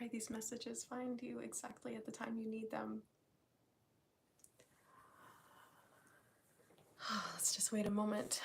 pray these messages find you exactly at the time you need them. Let's just wait a moment.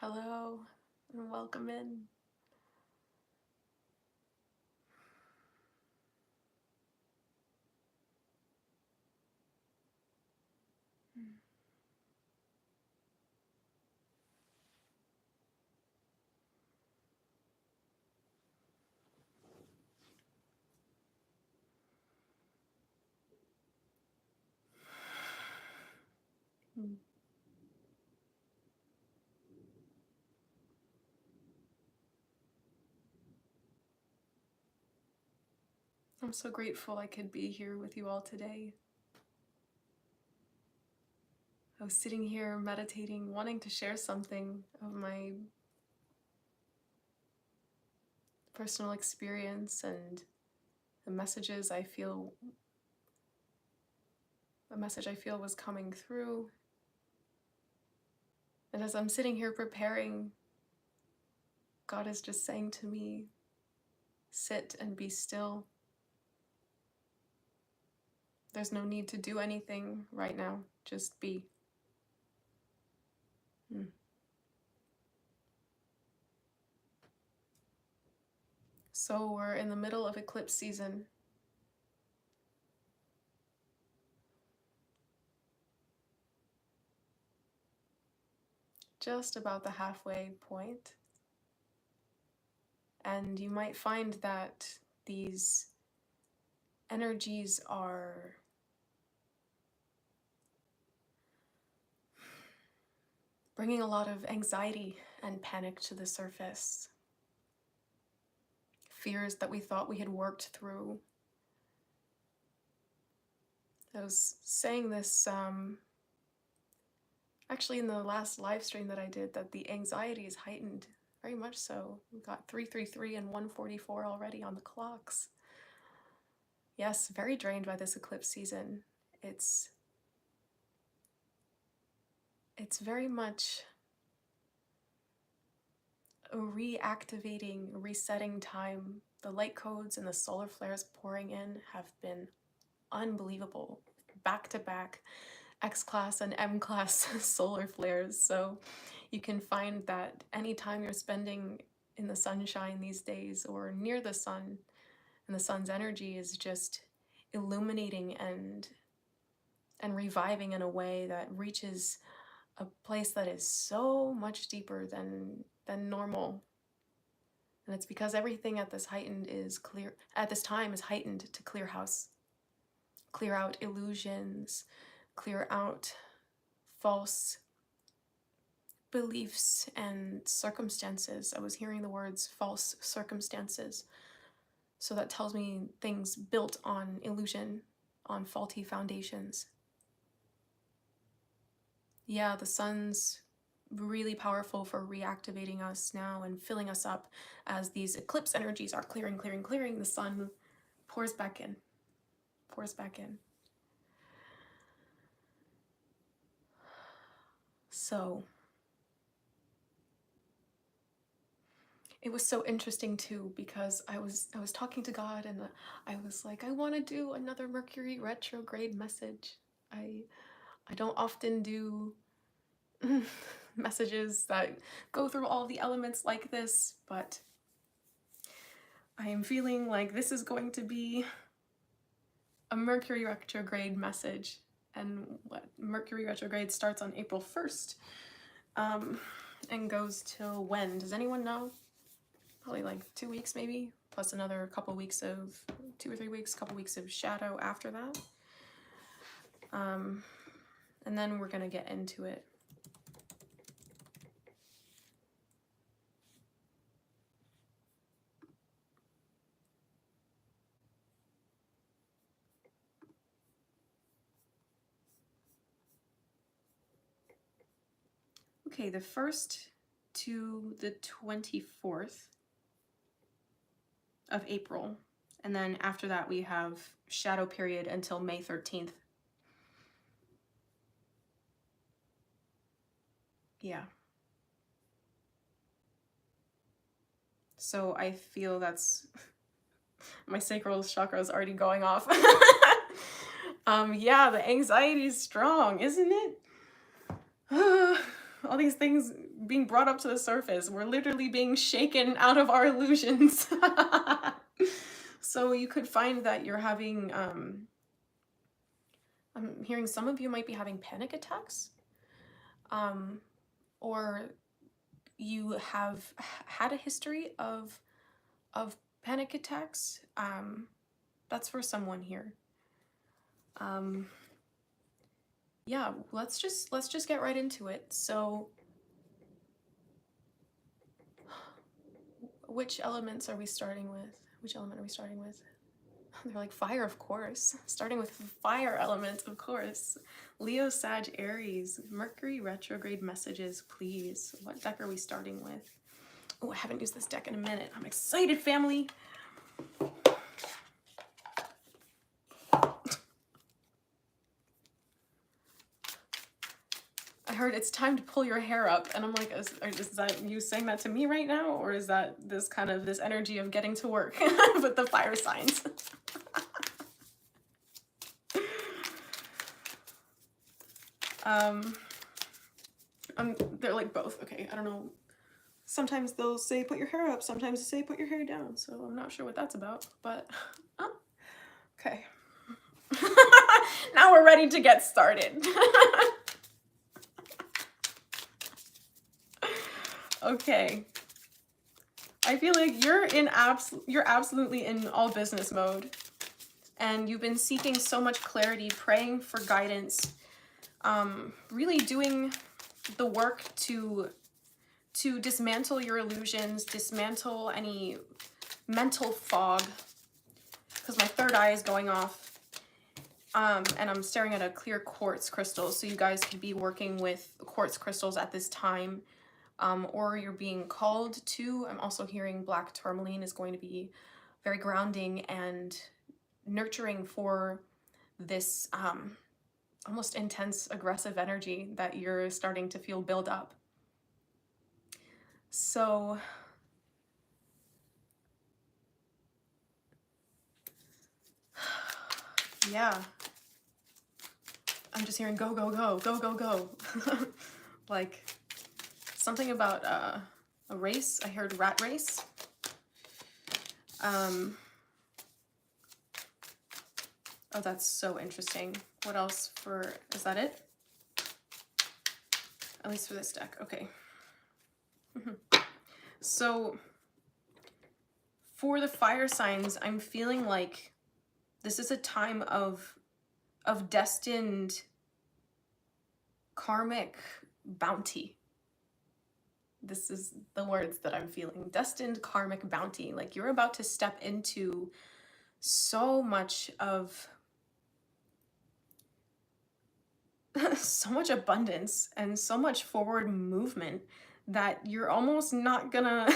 Hello, and welcome in. I'm so grateful I could be here with you all today. I was sitting here meditating, wanting to share something of my personal experience and the message I feel was coming through. And as I'm sitting here preparing, God is just saying to me, sit and be still. There's no need to do anything right now, just be. So we're in the middle of eclipse season. Just about the halfway point. And you might find that these energies are bringing a lot of anxiety and panic to the surface. Fears that we thought we had worked through. I was saying this actually in the last live stream that I did, that the anxiety is heightened, very much so. We've got 333 and 144 already on the clocks. Yes, very drained by this eclipse season. It's very much a reactivating, resetting time. The light codes and the solar flares pouring in have been unbelievable. Back to back X-class and M-class solar flares. So you can find that anytime you're spending in the sunshine these days or near the sun, and the sun's energy is just illuminating and reviving in a way that reaches a place that is so much deeper than normal. And it's because everything at this time is heightened to clear house, clear out illusions, clear out false beliefs and circumstances. I was hearing the words false circumstances. So that tells me things built on illusion, on faulty foundations. Yeah, the sun's really powerful for reactivating us now and filling us up. As these eclipse energies are clearing, the sun pours back in, So it was so interesting too, because I was talking to God, and I was like, I want to do another Mercury retrograde message. I don't often do messages that go through all the elements like this, but I am feeling like this is going to be a Mercury retrograde message. And what Mercury retrograde starts on April 1st and goes till when? Does anyone know? Probably like 2 weeks maybe, plus another couple weeks of 2 or 3 weeks, couple weeks of shadow after that. And then we're gonna get into it. Okay, the 1st to the 24th of April. And then after that, we have shadow period until May 13th. Yeah. So I feel that's my sacral chakra is already going off. Yeah, the anxiety is strong, isn't it? All these things being brought up to the surface. We're literally being shaken out of our illusions. So you could find that you're having, I'm hearing some of you might be having panic attacks, or you have had a history of panic attacks. That's for someone here. Yeah, let's just get right into it. So which elements are we starting with? Which element are we starting with? They're like fire, of course. Starting with fire element, of course. Leo, Sag, Aries. Mercury retrograde messages, please. What deck are we starting with? Oh, I haven't used this deck in a minute. I'm excited, family. I heard it's time to pull your hair up, and I'm like, is that you saying that to me right now, or is that this kind of this energy of getting to work with the fire signs? They're like both. Okay, I don't know. Sometimes they'll say put your hair up, sometimes they say put your hair down, so I'm not sure what that's about, but okay. Now we're ready to get started. Okay. I feel like you're absolutely in all business mode, and you've been seeking so much clarity, praying for guidance, really doing the work to dismantle your illusions, dismantle any mental fog, because my third eye is going off, and I'm staring at a clear quartz crystal, so you guys could be working with quartz crystals at this time, or you're being called to. I'm also hearing black tourmaline is going to be very grounding and nurturing for this almost intense, aggressive energy that you're starting to feel build up. So yeah, I'm just hearing go, go, go, go, go, go. Like something about a race. I heard rat race. Oh, that's so interesting. What else for, is that it? At least for this deck, okay. So for the fire signs, I'm feeling like this is a time of destined karmic bounty. This is the words that I'm feeling. Destined karmic bounty. Like you're about to step into so much of so much abundance and so much forward movement that you're almost not gonna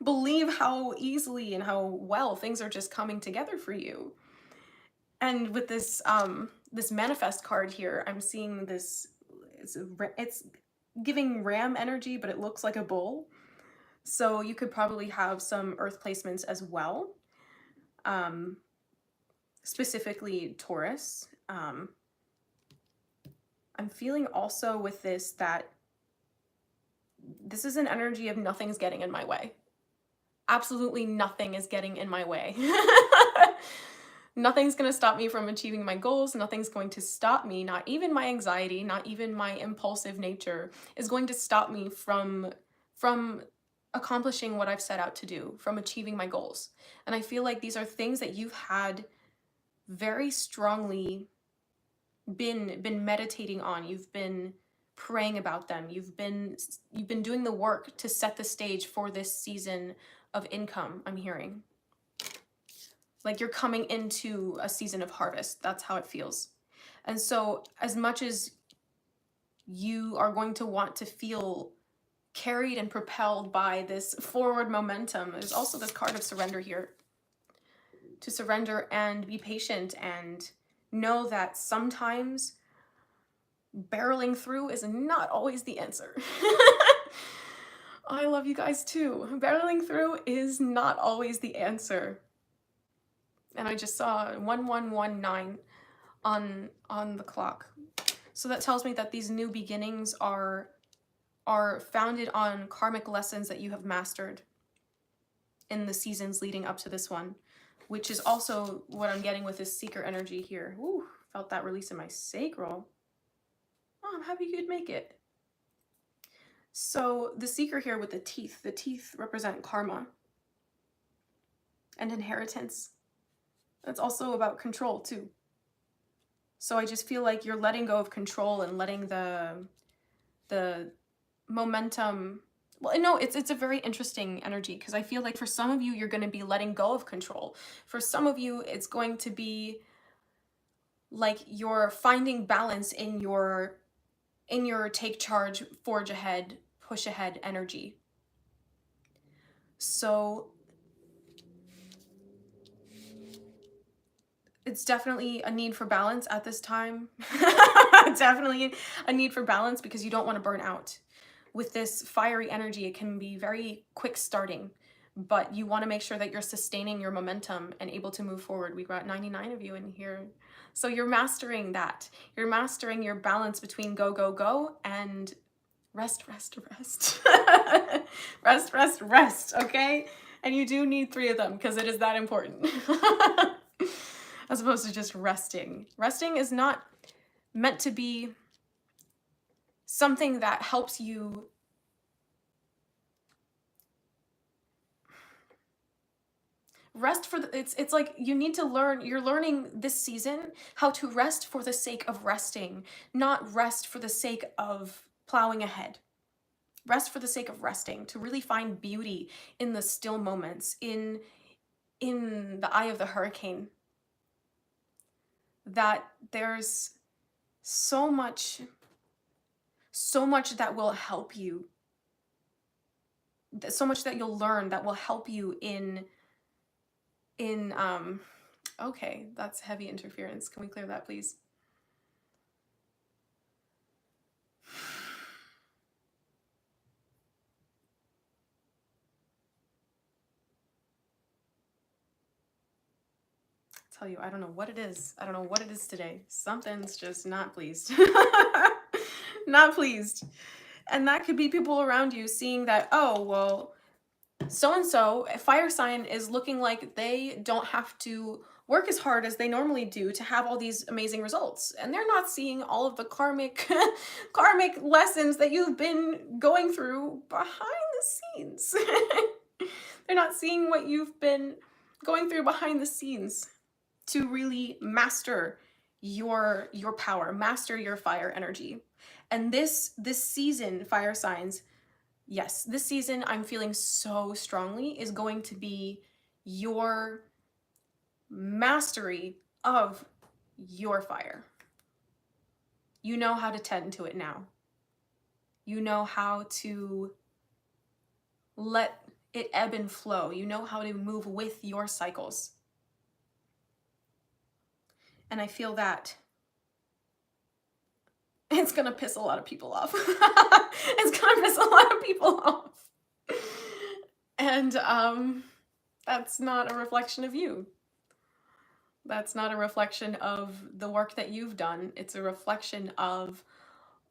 believe how easily and how well things are just coming together for you. And with this this manifest card here, I'm seeing this, it's giving ram energy, but it looks like a bull. So you could probably have some earth placements as well. Specifically Taurus. I'm feeling also with this that this is an energy of nothing's getting in my way. Absolutely nothing is getting in my way. Nothing's going to stop me from achieving my goals. Nothing's going to stop me, not even my anxiety, not even my impulsive nature is going to stop me from accomplishing what I've set out to do, from achieving my goals. And I feel like these are things that you've had very strongly been meditating on. You've been praying about them. You've been doing the work to set the stage for this season of income, I'm hearing. Like you're coming into a season of harvest. That's how it feels. And so as much as you are going to want to feel carried and propelled by this forward momentum, there's also this card of surrender here. To surrender and be patient and know that sometimes barreling through is not always the answer. I love you guys too. Barreling through is not always the answer. And I just saw 1119 on the clock. So that tells me that these new beginnings are founded on karmic lessons that you have mastered in the seasons leading up to this one, which is also what I'm getting with this seeker energy here. Ooh, felt that release in my sacral. Oh, I'm happy you could make it. So the seeker here with the teeth represent karma and inheritance. It's also about control too. So I just feel like you're letting go of control and letting the momentum. Well, no, it's a very interesting energy because I feel like for some of you, you're going to be letting go of control. For some of you, it's going to be like you're finding balance in your take charge, forge ahead, push ahead energy. So it's definitely a need for balance at this time. Definitely a need for balance because you don't want to burn out. With this fiery energy, it can be very quick starting, but you want to make sure that you're sustaining your momentum and able to move forward. We've got 99 of you in here. So you're mastering that. You're mastering your balance between go, go, go and rest, rest, rest. Rest, rest, rest, okay? And you do need 3 of them because it is that important. As opposed to just resting. Resting is not meant to be something that helps you rest for the, it's like you need to learn, you're learning this season how to rest for the sake of resting, not rest for the sake of plowing ahead. Rest for the sake of resting, to really find beauty in the still moments, in the eye of the hurricane. That there's so much that will help you, so much that you'll learn that will help you in okay, that's heavy interference. Can we clear that, please? Tell you, I don't know what it is. I don't know what it is today. Something's just not pleased. Not pleased. And that could be people around you seeing that, oh, well, so-and-so, a fire sign, is looking like they don't have to work as hard as they normally do to have all these amazing results. And they're not seeing all of the karmic lessons that you've been going through behind the scenes. They're not seeing what you've been going through behind the scenes to really master your power, master your fire energy. And this season, fire signs, yes, this season I'm feeling so strongly is going to be your mastery of your fire. You know how to tend to it now. You know how to let it ebb and flow. You know how to move with your cycles. And I feel that it's gonna piss a lot of people off. It's gonna piss a lot of people off. And that's not a reflection of you. That's not a reflection of the work that you've done. It's a reflection of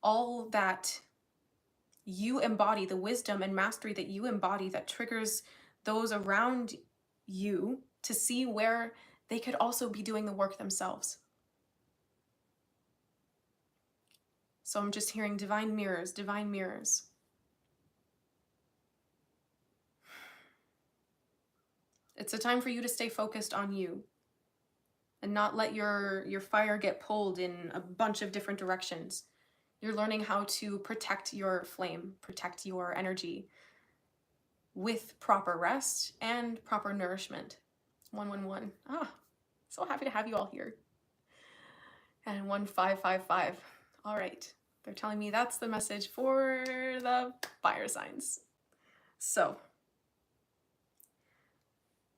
all that you embody, the wisdom and mastery that you embody that triggers those around you to see where they could also be doing the work themselves. So I'm just hearing divine mirrors, divine mirrors. It's a time for you to stay focused on you and not let your fire get pulled in a bunch of different directions. You're learning how to protect your flame, protect your energy with proper rest and proper nourishment. 111. Ah, so happy to have you all here. And 1555. All right. They're telling me that's the message for the fire signs. So,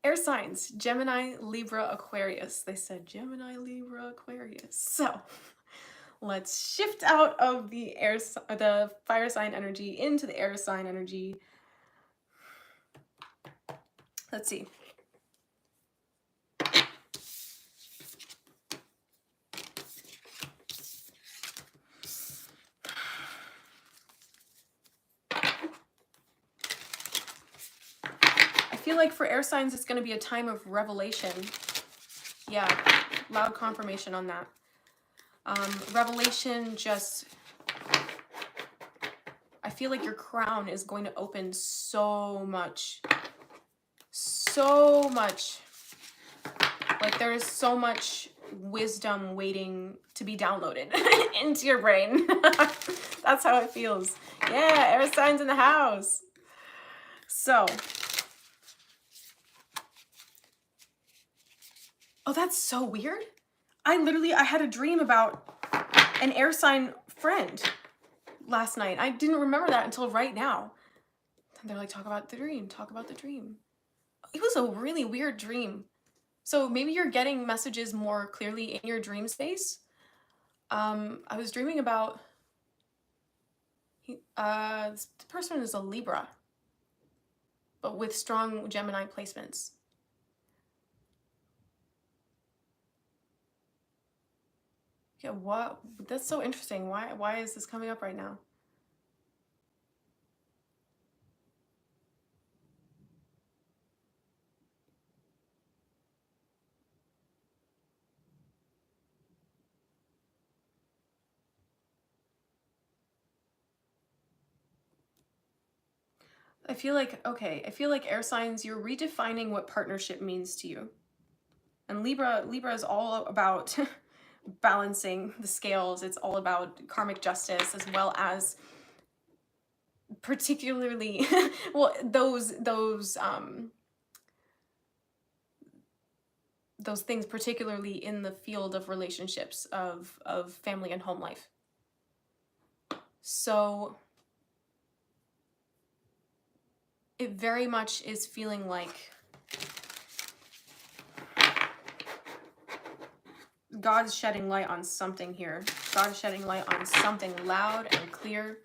air signs, Gemini, Libra, Aquarius. They said Gemini, Libra, Aquarius. So, let's shift out of the fire sign energy into the air sign energy. Let's see. I feel like for air signs, it's going to be a time of revelation. Yeah, loud confirmation on that. Revelation just... I feel like your crown is going to open so much. So much. Like there is so much wisdom waiting to be downloaded into your brain. That's how it feels. Yeah, air signs in the house. So... oh, that's so weird. I had a dream about an air sign friend last night. I didn't remember that until right now. And they're like, talk about the dream, talk about the dream. It was a really weird dream. So maybe you're getting messages more clearly in your dream space. I was dreaming about, the person is a Libra, but with strong Gemini placements. Yeah, what? That's so interesting. Why is this coming up right now? I feel like air signs, you're redefining what partnership means to you. And Libra is all about balancing the scales. It's all about karmic justice, as well as particularly well, those things particularly in the field of relationships, of family and home life. So it very much is feeling like God's shedding light on something here. God's shedding light on something loud and clear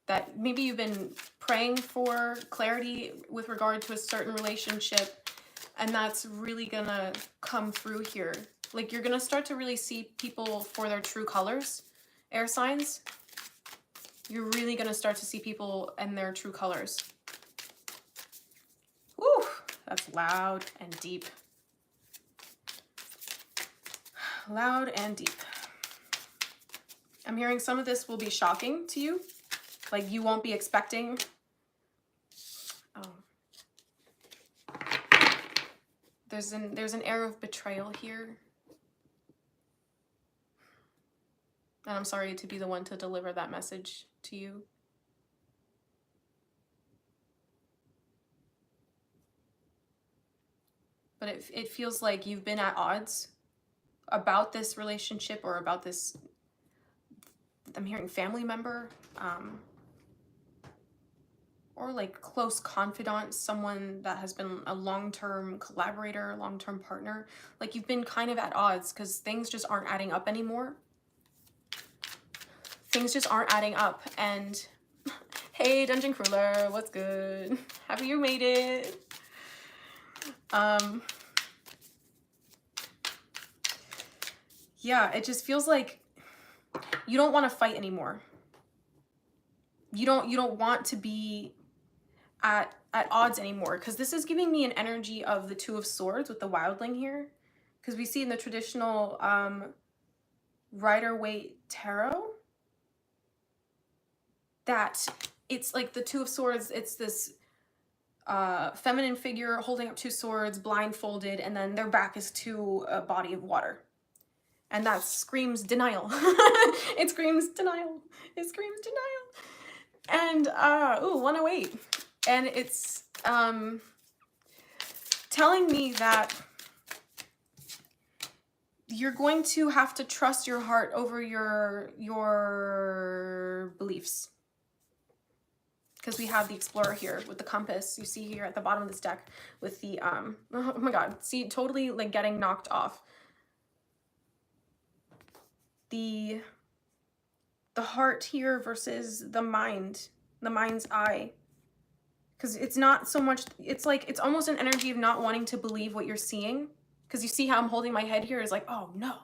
that maybe you've been praying for clarity with regard to a certain relationship, and that's really gonna come through here. Like you're gonna start to really see people for their true colors, air signs. You're really gonna start to see people and their true colors. Woo, that's loud and deep. Loud and deep. I'm hearing some of this will be shocking to you. Like you won't be expecting. Oh. There's an air of betrayal here. And I'm sorry to be the one to deliver that message to you. But it feels like you've been at odds about this relationship, or about this, I'm hearing family member, or like close confidant, someone that has been a long-term collaborator, long-term partner. Like you've been kind of at odds because things just aren't adding up anymore. Things just aren't adding up, and Hey, Dungeon Cruiler, what's good? Happy you made it. Yeah, it just feels like you don't want to fight anymore. You don't want to be at odds anymore, because this is giving me an energy of the Two of Swords with the wildling here, because we see in the traditional Rider-Waite tarot that it's like the Two of Swords, it's this feminine figure holding up two swords, blindfolded, and then their back is to a body of water. And that screams denial. It screams denial. It screams denial. And, 108. And it's telling me that you're going to have to trust your heart over your beliefs. Because we have the Explorer here with the compass. You see here at the bottom of this deck with the, oh my god, see, totally like getting knocked off. The heart here versus the mind's eye. Because it's not so much, it's like, it's almost an energy of not wanting to believe what you're seeing. Because you see how I'm holding my head here is like, oh no.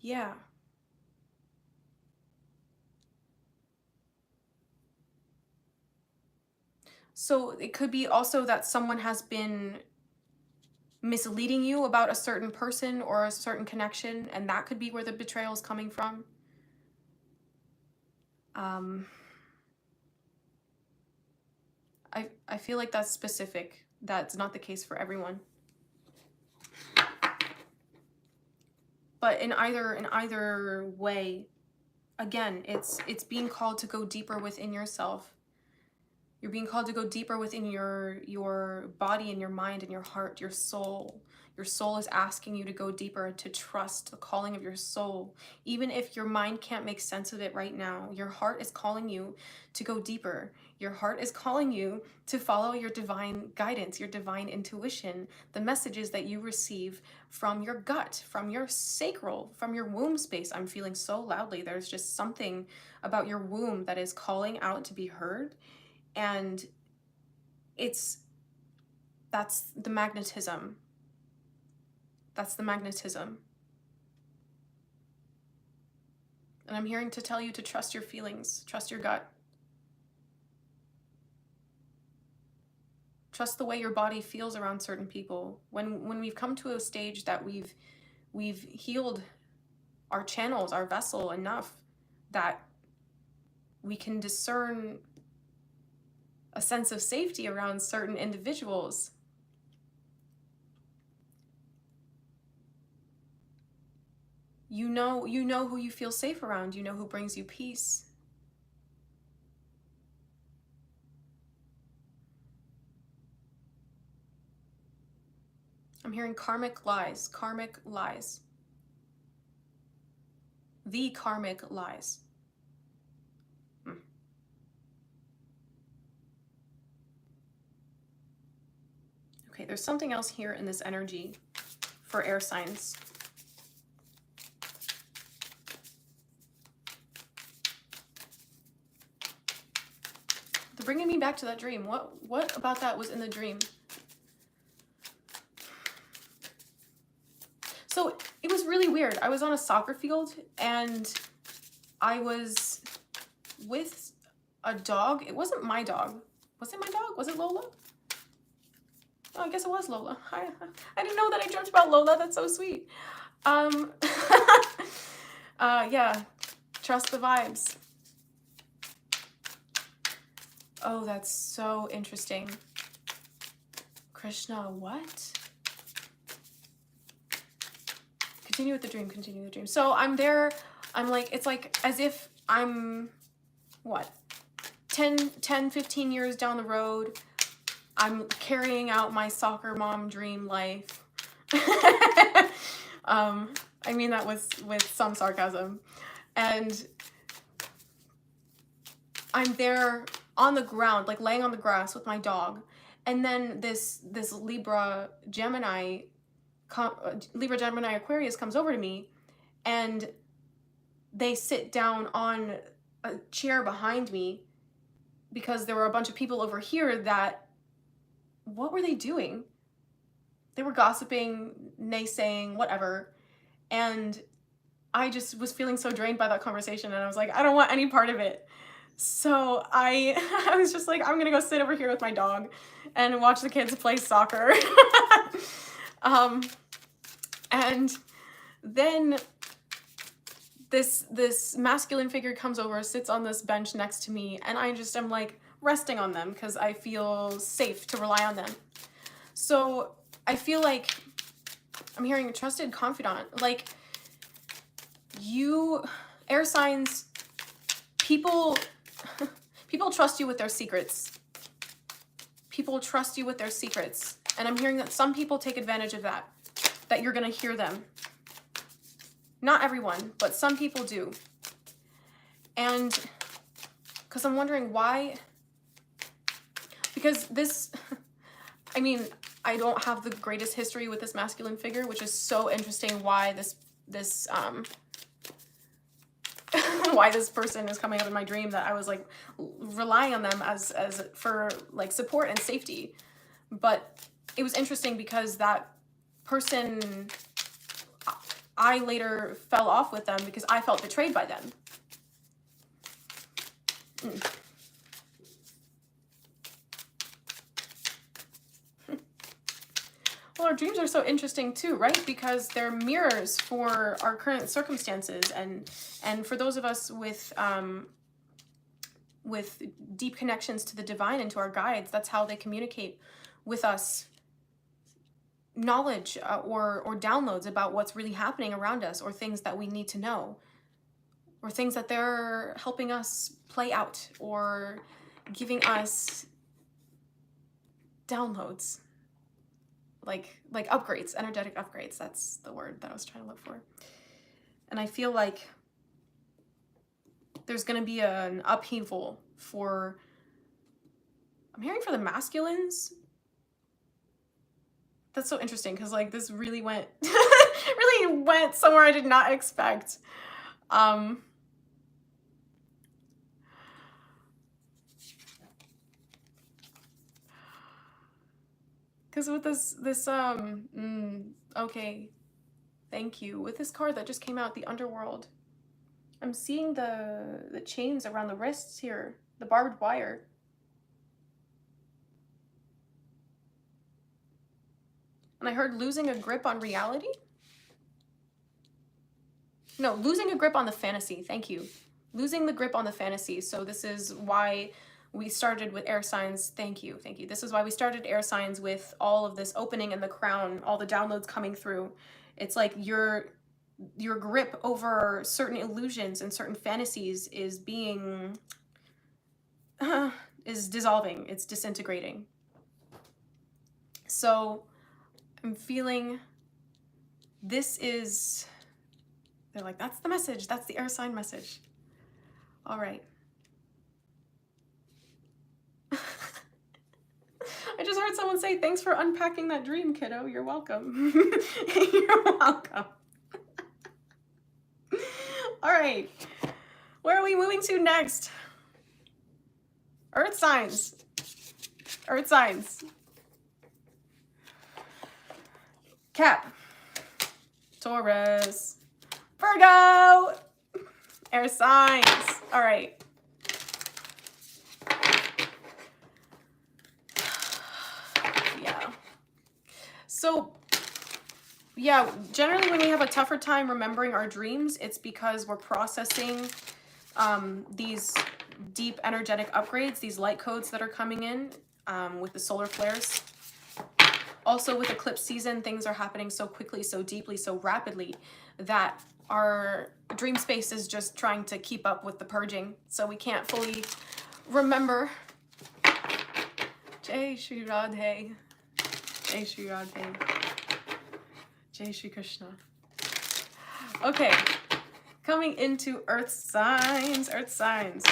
Yeah. So it could be also that someone has been misleading you about a certain person or a certain connection, and that could be where the betrayal is coming from. I feel like that's specific. That's not the case for everyone. But in either way, again, it's being called to go deeper within yourself. You're being called to go deeper within your body and your mind and your heart, your soul. Your soul is asking you to go deeper, to trust the calling of your soul. Even if your mind can't make sense of it right now, your heart is calling you to go deeper. Your heart is calling you to follow your divine guidance, your divine intuition, the messages that you receive from your gut, from your sacral, from your womb space. I'm feeling so loudly. There's just something about your womb that is calling out to be heard. And that's the magnetism. That's the magnetism. And I'm hearing to tell you to trust your feelings, trust your gut. Trust the way your body feels around certain people. When we've come to a stage that we've healed our channels, our vessel enough that we can discern a sense of safety around certain individuals, you know who you feel safe around, you know who brings you peace. I'm hearing karmic lies, karmic lies. The karmic lies. Okay, there's something else here in this energy for air signs. They're bringing me back to that dream. What about that was in the dream? So it was really weird. I was on a soccer field and I was with a dog. It wasn't my dog. Was it my dog? Was it Lola? Oh, I guess it was Lola. I didn't know that I dreamt about Lola. That's so sweet. Yeah, trust the vibes. Oh, that's so interesting. Krishna, what? Continue with the dream, continue with the dream. So I'm there, I'm like, it's like as if I'm, what, 10, 15 years down the road, I'm carrying out my soccer mom dream life. I mean that with some sarcasm. And I'm there on the ground, like laying on the grass with my dog. And then this Libra Gemini Libra, Gemini, Aquarius comes over to me, and they sit down on a chair behind me because there were a bunch of people over here that, what were they doing? They were gossiping, naysaying, whatever. And I just was feeling so drained by that conversation, and I was like, I don't want any part of it. So I was just like, I'm gonna go sit over here with my dog and watch the kids play soccer. And then this masculine figure comes over, sits on this bench next to me, and I just am like resting on them because I feel safe to rely on them. So I feel like I'm hearing a trusted confidant. Like, you, air signs, people trust you with their secrets. People trust you with their secrets. And I'm hearing that some people take advantage of that you're gonna hear them. Not everyone, but some people do. And because I'm wondering why, because this, I mean, I don't have the greatest history with this masculine figure, which is so interesting why this why this person is coming up in my dream, that I was like relying on them as for like support and safety. But it was interesting because that person, I later fell off with them because I felt betrayed by them. Well, our dreams are so interesting too, right? Because they're mirrors for our current circumstances, and for those of us with deep connections to the divine and to our guides, that's how they communicate with us knowledge or downloads about what's really happening around us, or things that we need to know, or things that they're helping us play out, or giving us downloads. Like upgrades, energetic upgrades. That's the word that I was trying to look for. And I feel like there's going to be an upheaval for, I'm hearing for the masculines. That's so interesting because like this really went, really went somewhere I did not expect. Because with this okay, thank you. With this card that just came out, the Underworld, I'm seeing the chains around the wrists here, the barbed wire. And I heard losing a grip on reality. No, losing a grip on the fantasy. Thank you. Losing the grip on the fantasy. So this is why we started with air signs. Thank you. Thank you. This is why we started air signs with all of this opening in the crown, all the downloads coming through. It's like your grip over certain illusions and certain fantasies is being, is dissolving. It's disintegrating. So I'm feeling this is, they're like, that's the message. That's the air sign message. All right. I just heard someone say, thanks for unpacking that dream, kiddo. You're welcome. You're welcome. All right. Where are we moving to next? Earth signs. Earth signs. Cap. Taurus. Virgo. Air signs. All right. So, yeah, generally when we have a tougher time remembering our dreams, it's because we're processing these deep energetic upgrades, these light codes that are coming in with the solar flares. Also with eclipse season, things are happening so quickly, so deeply, so rapidly that our dream space is just trying to keep up with the purging. So we can't fully remember. Jai Shri Radhe. Jai Shri Radhe. Jai Shri Krishna. Okay, coming into earth signs, earth signs.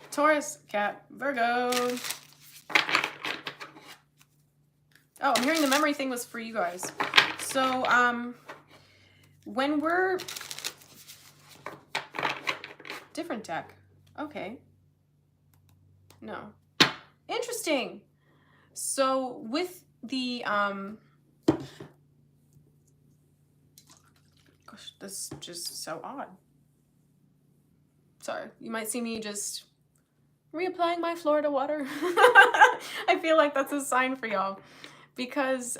Taurus, Cap, Virgo. Oh, I'm hearing the memory thing was for you guys. So, when we're... Different deck. Okay. No. Interesting. So, with the, gosh, this is just so odd. Sorry, you might see me just reapplying my Florida water. I feel like that's a sign for y'all, because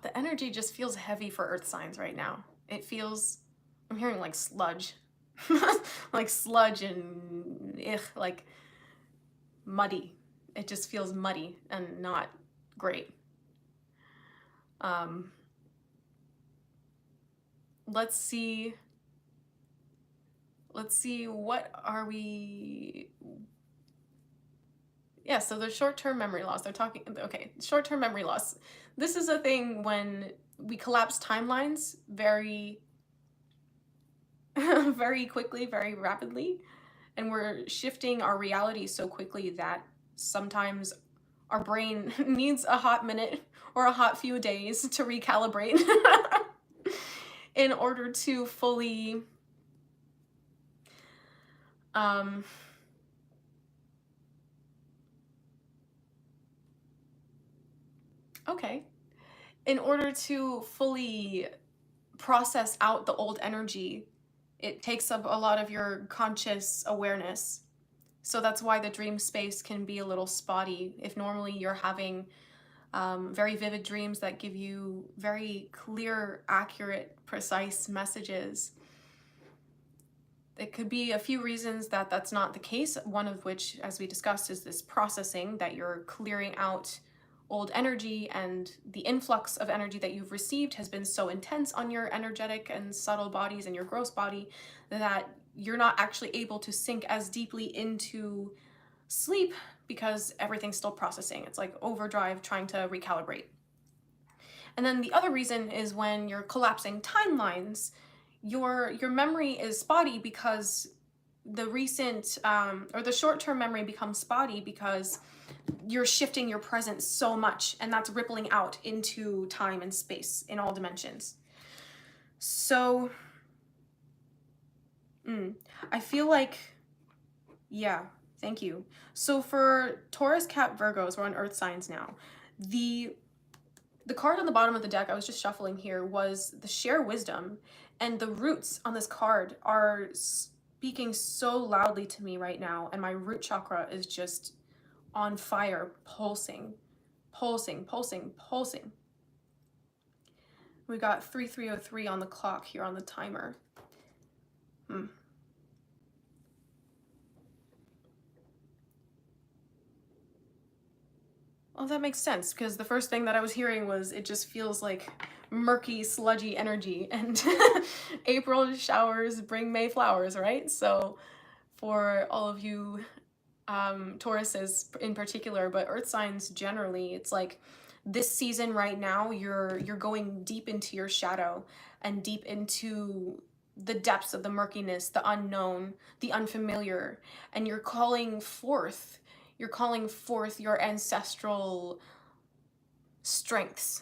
the energy just feels heavy for earth signs right now. It feels, I'm hearing like sludge. Like sludge and like muddy. It just feels muddy and not great. Let's see what are we... Yeah, so the short-term memory loss, they're talking, okay, short-term memory loss. This is a thing when we collapse timelines very very quickly, very rapidly, and we're shifting our reality so quickly that sometimes our brain needs a hot minute or a hot few days to recalibrate in order to fully okay, in order to fully process out the old energy, it takes up a lot of your conscious awareness. So that's why the dream space can be a little spotty. If normally you're having very vivid dreams that give you very clear, accurate, precise messages, it could be a few reasons that that's not the case. One of which, as we discussed, is this processing, that you're clearing out old energy, and the influx of energy that you've received has been so intense on your energetic and subtle bodies and your gross body that you're not actually able to sink as deeply into sleep because everything's still processing. It's like overdrive trying to recalibrate. And then the other reason is when you're collapsing timelines, your memory is spotty because the recent or the short-term memory becomes spotty because you're shifting your presence so much, and that's rippling out into time and space in all dimensions. So I feel like, yeah, thank you. So for Taurus, Cap, Virgos, we're on earth signs now. The card on the bottom of the deck, I was just shuffling here, was the share wisdom, and the roots on this card are speaking so loudly to me right now, and my root chakra is just on fire, pulsing, pulsing, pulsing, pulsing. We got 3303 on the clock here on the timer. Well, that makes sense, because the first thing that I was hearing was it just feels like murky, sludgy energy, and April showers bring May flowers, right? So for all of you Tauruses in particular, but earth signs generally, it's like this season right now, you're going deep into your shadow and deep into the depths of the murkiness, the unknown, the unfamiliar, and you're calling forth your ancestral strengths.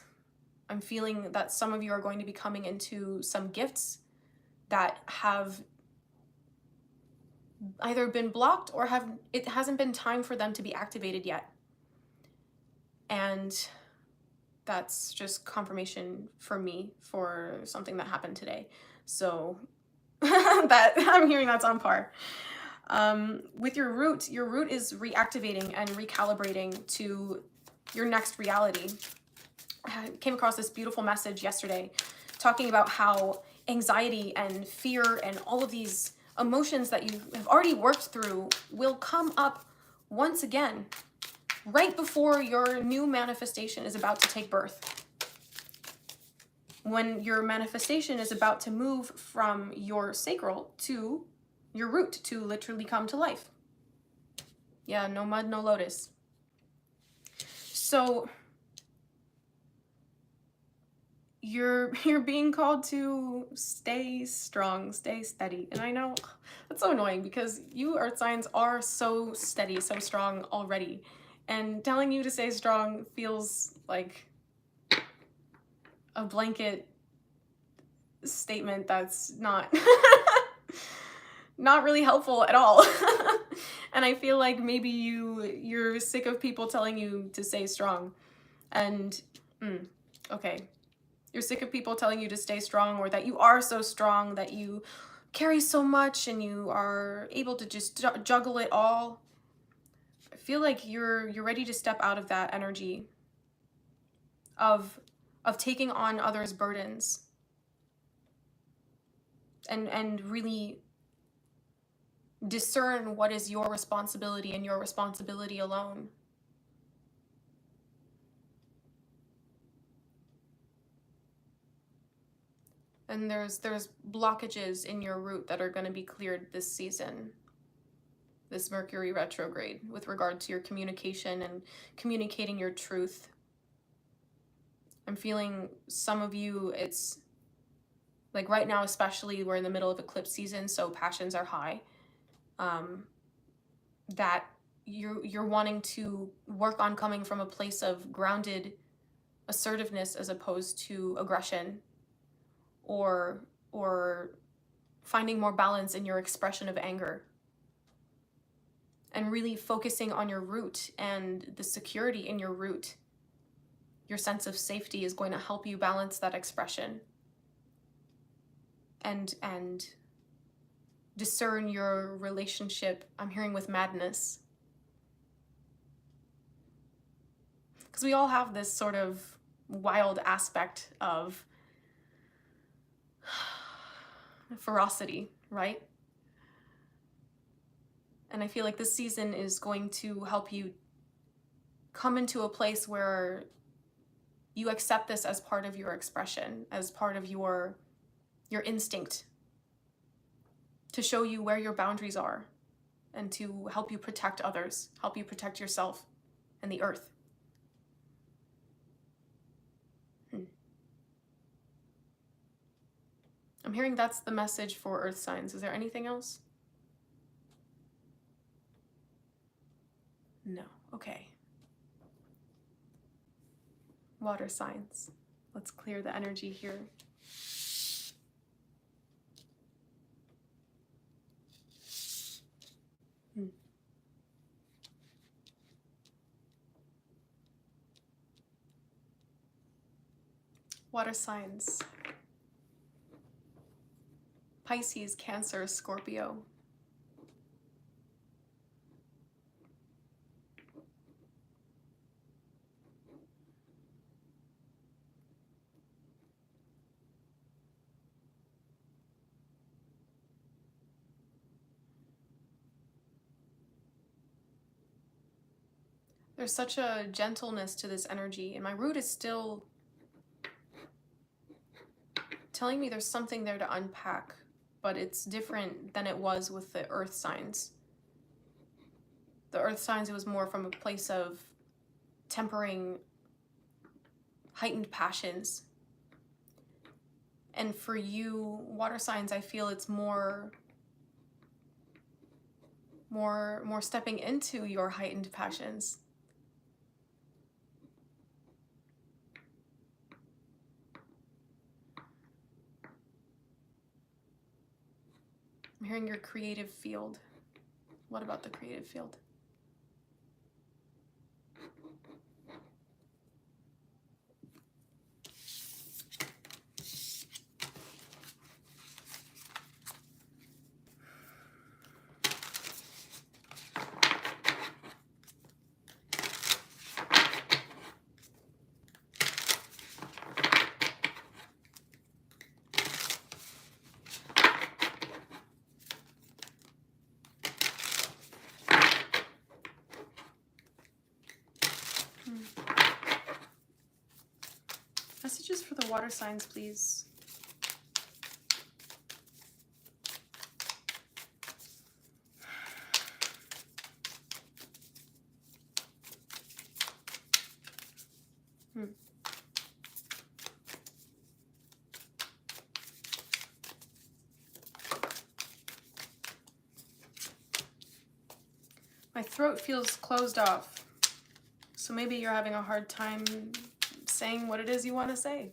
I'm feeling that some of you are going to be coming into some gifts that have either been blocked or it hasn't been time for them to be activated yet. And that's just confirmation for me for something that happened today. So that I'm hearing that's on par. With your root is reactivating and recalibrating to your next reality. I came across this beautiful message yesterday talking about how anxiety and fear and all of these emotions that you have already worked through will come up once again right before your new manifestation is about to take birth. When your manifestation is about to move from your sacral to your root to literally come to life. Yeah, no mud, no lotus. So you're being called to stay strong, stay steady. And I know that's so annoying because you earth signs are so steady, so strong already. And telling you to stay strong feels like a blanket statement that's not not really helpful at all. And I feel like maybe you're sick of people telling you to stay strong. And okay, you're sick of people telling you to stay strong, or that you are so strong, that you carry so much and you are able to just juggle it all. I feel like you're ready to step out of that energy of taking on others' burdens and really discern what is your responsibility and your responsibility alone. And there's blockages in your root that are going to be cleared this season, this Mercury retrograde, with regard to your communication and communicating your truth. I'm feeling some of you, it's like right now especially, we're in the middle of eclipse season, so passions are high. That you're wanting to work on coming from a place of grounded assertiveness as opposed to aggression, or finding more balance in your expression of anger, and really focusing on your root and the security in your root. Your sense of safety is going to help you balance that expression and discern your relationship, I'm hearing, with madness. Because we all have this sort of wild aspect of ferocity, right? And I feel like this season is going to help you come into a place where you accept this as part of your expression, as part of your instinct, to show you where your boundaries are and to help you protect others, help you protect yourself and the earth. I'm hearing that's the message for earth signs. Is there anything else? No. Okay. Water signs. Let's clear the energy here. Water signs. Pisces, Cancer, Scorpio. There's such a gentleness to this energy, and my root is still telling me there's something there to unpack, but it's different than it was with the earth signs. The earth signs, it was more from a place of tempering heightened passions. And for you, water signs, I feel it's more stepping into your heightened passions. I'm hearing your creative field. What about the creative field? Messages for the water signs, please. My throat feels closed off. So maybe you're having a hard time saying what it is you want to say.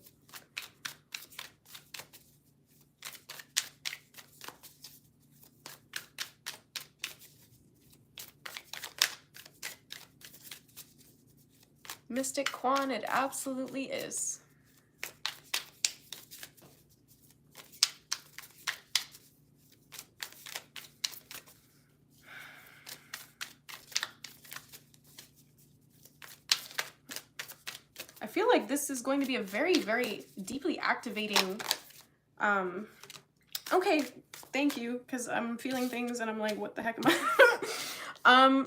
Mystic Quan, it absolutely is. I feel like this is going to be a very, very deeply activating, okay, thank you, because I'm feeling things and I'm like, what the heck am I?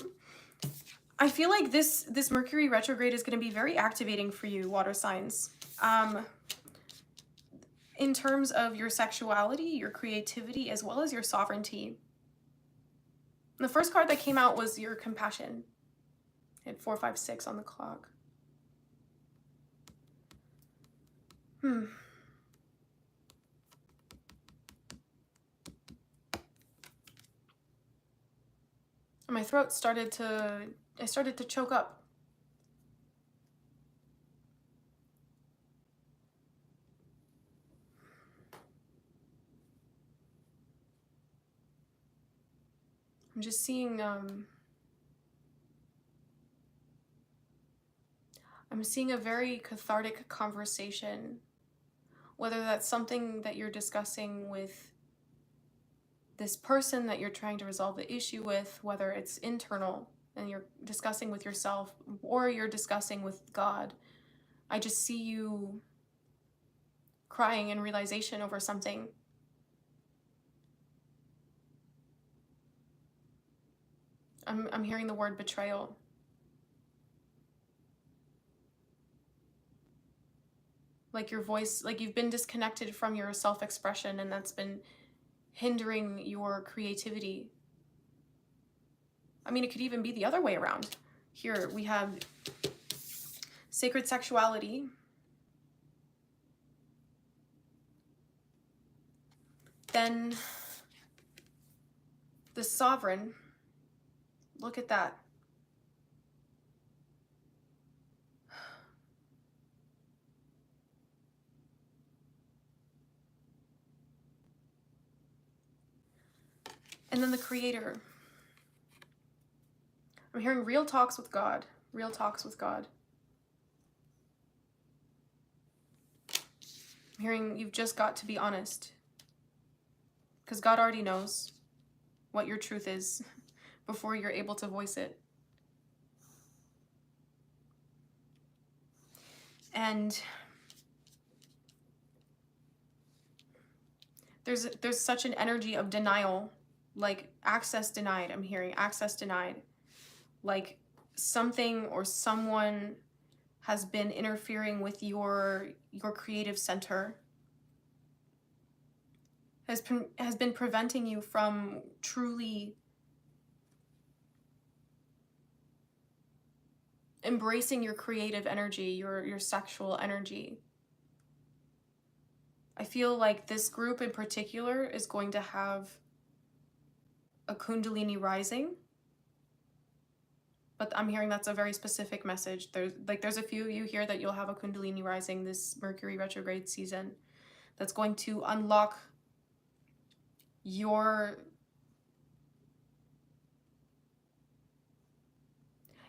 I feel like this Mercury retrograde is going to be very activating for you, water signs. In terms of your sexuality, your creativity, as well as your sovereignty. The first card that came out was your compassion. It had 4, 5, 6 on the clock. And my throat started to choke up. I'm just seeing, I'm seeing a very cathartic conversation, whether that's something that you're discussing with this person that you're trying to resolve the issue with, whether it's internal and you're discussing with yourself or you're discussing with God. I just see you crying in realization over something. I'm hearing the word betrayal. Like your voice, like you've been disconnected from your self-expression, and that's been hindering your creativity. I mean, it could even be the other way around. Here we have sacred sexuality. Then the sovereign. Look at that. And then the creator. I'm hearing real talks with God. Real talks with God. I'm hearing you've just got to be honest. Because God already knows what your truth is before you're able to voice it. And there's such an energy of denial, like access denied. I'm hearing access denied. Like something or someone has been interfering with your creative center. Has been preventing you from truly embracing your creative energy, your sexual energy. I feel like this group in particular is going to have a Kundalini rising, but I'm hearing that's a very specific message. There's a few of you here that you'll have a Kundalini rising this Mercury retrograde season that's going to unlock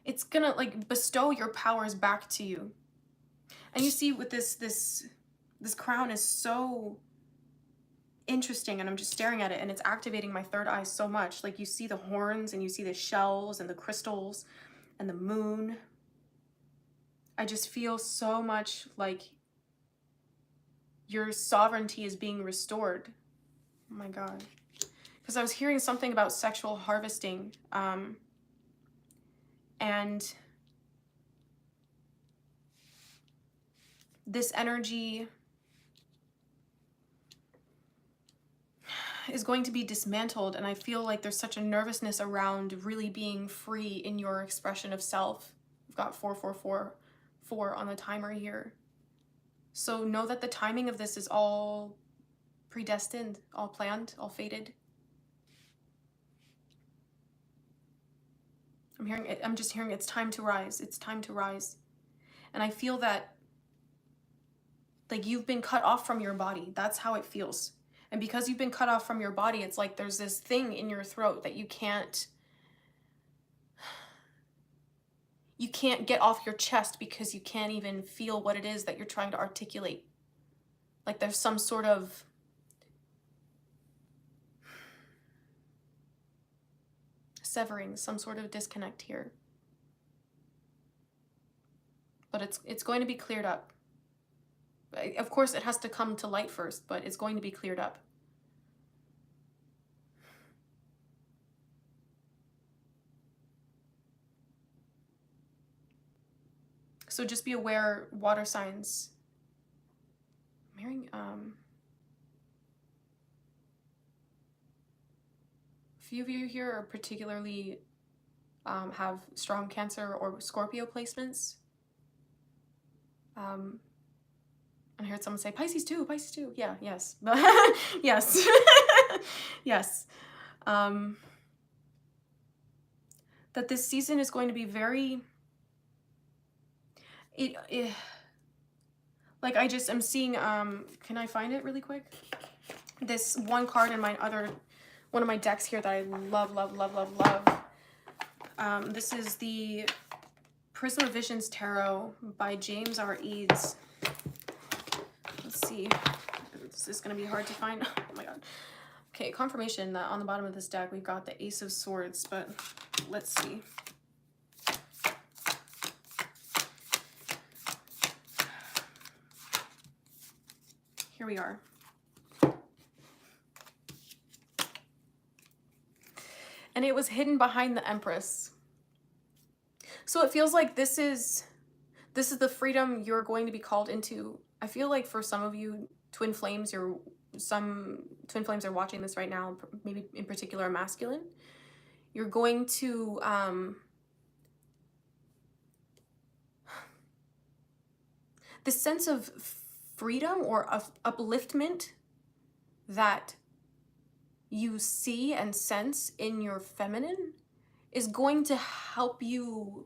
it's gonna like bestow your powers back to you. And you see with this crown is so interesting, and I'm just staring at it and it's activating my third eye so much. Like you see the horns and you see the shells and the crystals and the moon. I just feel so much like your sovereignty is being restored. Oh my God. Because I was hearing something about sexual harvesting, and this energy is going to be dismantled, and I feel like there's such a nervousness around really being free in your expression of self. We've got 4 on the timer here. So know that the timing of this is all predestined, all planned, all fated. I'm just hearing it's time to rise. It's time to rise. And I feel that like you've been cut off from your body. That's how it feels. And because you've been cut off from your body, it's like there's this thing in your throat that you can't get off your chest because you can't even feel what it is that you're trying to articulate. Like there's some sort of severing, some sort of disconnect here. But it's going to be cleared up. Of course, it has to come to light first, but it's going to be cleared up. So just be aware, water signs. I'm hearing a few of you here are particularly have strong Cancer or Scorpio placements. I heard someone say Pisces too, Pisces too. Yeah, yes. Yes. Yes. That this season is going to be very like I'm seeing can I find it really quick? This one card in one of my decks here that I love. This is the Prism of Visions Tarot by James R. Eads. Let's see. This is going to be hard to find. Oh my god. Okay, confirmation that on the bottom of this deck we've got the Ace of Swords, but let's see. Here we are. And it was hidden behind the Empress. So it feels like this is the freedom you're going to be called into. I feel like for some of you twin flames, some twin flames are watching this right now, maybe in particular masculine. You're going to this sense of freedom or of upliftment that you see and sense in your feminine is going to help you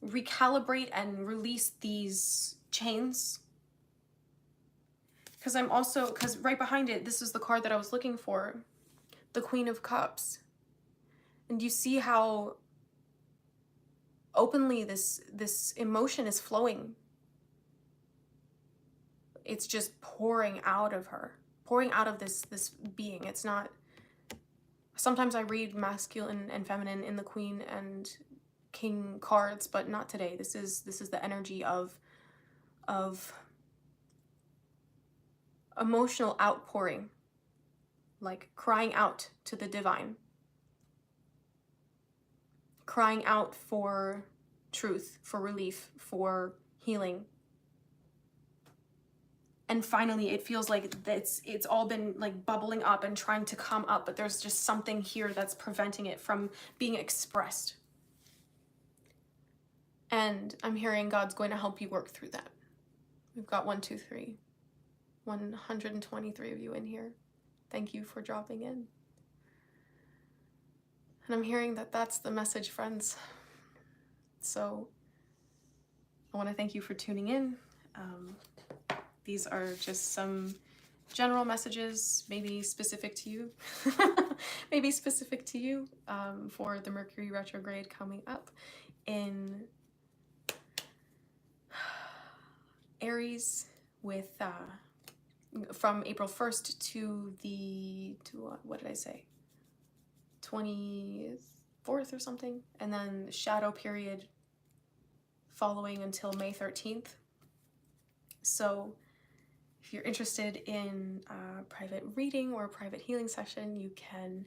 recalibrate and release these chains. Because right behind it, this is the card that I was looking for, the Queen of Cups. And you see how openly this emotion is flowing. It's just pouring out of her, pouring out of this being. It's not, sometimes I read masculine and feminine in the Queen and King cards, but not today. This is the energy of emotional outpouring, like crying out to the divine, crying out for truth, for relief, for healing. And finally, it feels like it's all been like bubbling up and trying to come up, but there's just something here that's preventing it from being expressed. And I'm hearing God's going to help you work through that. We've got 123 of you in here. Thank you for dropping in. And I'm hearing that that's the message, friends. So I want to thank you for tuning in. These are just some general messages, maybe specific to you, for the Mercury retrograde coming up in Aries with from April 1st to what did I say? 24th or something, and then the shadow period following until May 13th. So if you're interested in a private reading or a private healing session, you can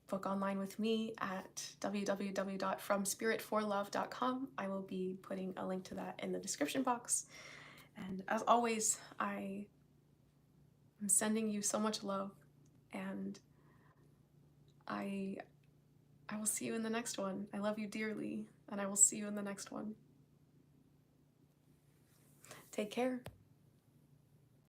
book online with me at www.fromspiritforlove.com. I will be putting a link to that in the description box. And as always, I am sending you so much love, and I will see you in the next one. I love you dearly, and I will see you in the next one. Take care.